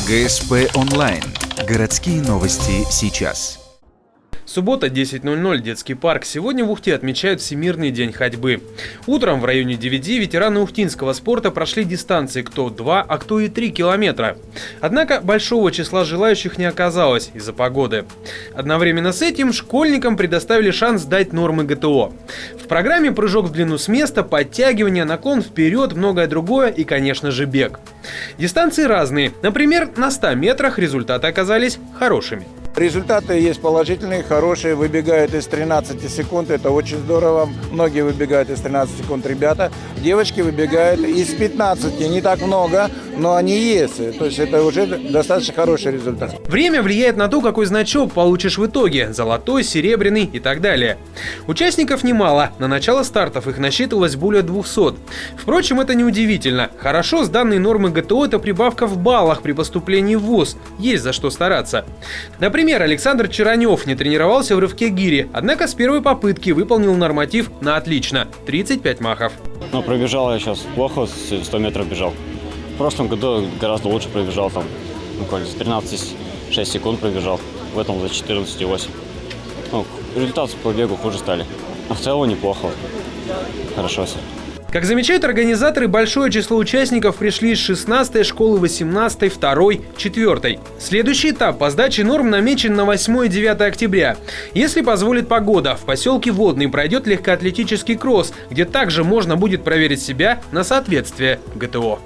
ГСП онлайн. Городские новости сейчас. Суббота, 10:00, детский парк. Сегодня в Ухте отмечают Всемирный день ходьбы. Утром в районе 9 ветераны ухтинского спорта прошли дистанции кто 2, а кто и 3 километра. Однако большого числа желающих не оказалось из-за погоды. Одновременно с этим школьникам предоставили шанс сдать нормы ГТО. В программе прыжок в длину с места, подтягивание, наклон вперед, многое другое и, конечно же, бег. Дистанции разные. Например, на 100 метрах результаты оказались хорошими. Результаты есть положительные, хорошие, выбегают из 13 секунд, это очень здорово. Многие выбегают из 13 секунд, ребята. Девочки выбегают из 15, не так много, но они есть. То есть это уже достаточно хороший результат. Время влияет на то, какой значок получишь в итоге – золотой, серебряный и так далее. Участников немало, на начало стартов их насчитывалось более 200. Впрочем, это неудивительно. Хорошо сданные нормы ГТО – это прибавка в баллах при поступлении в вуз, есть за что стараться. Например, Александр Черанев не тренировался в рывке гири, однако с первой попытки выполнил норматив на отлично – 35 махов. Но пробежал я сейчас плохо, 100 метров бежал. В прошлом году гораздо лучше пробежал, там буквально за 13,6 секунд пробежал, в этом за 14,8. Результаты по бегу хуже стали, но в целом неплохо, хорошо все. Как замечают организаторы, большое число участников пришли из 16-й школы, 18-й, 2-й, 4-й. Следующий этап по сдаче норм намечен на 8 и 9 октября. Если позволит погода, в поселке Водный пройдет легкоатлетический кросс, где также можно будет проверить себя на соответствие ГТО.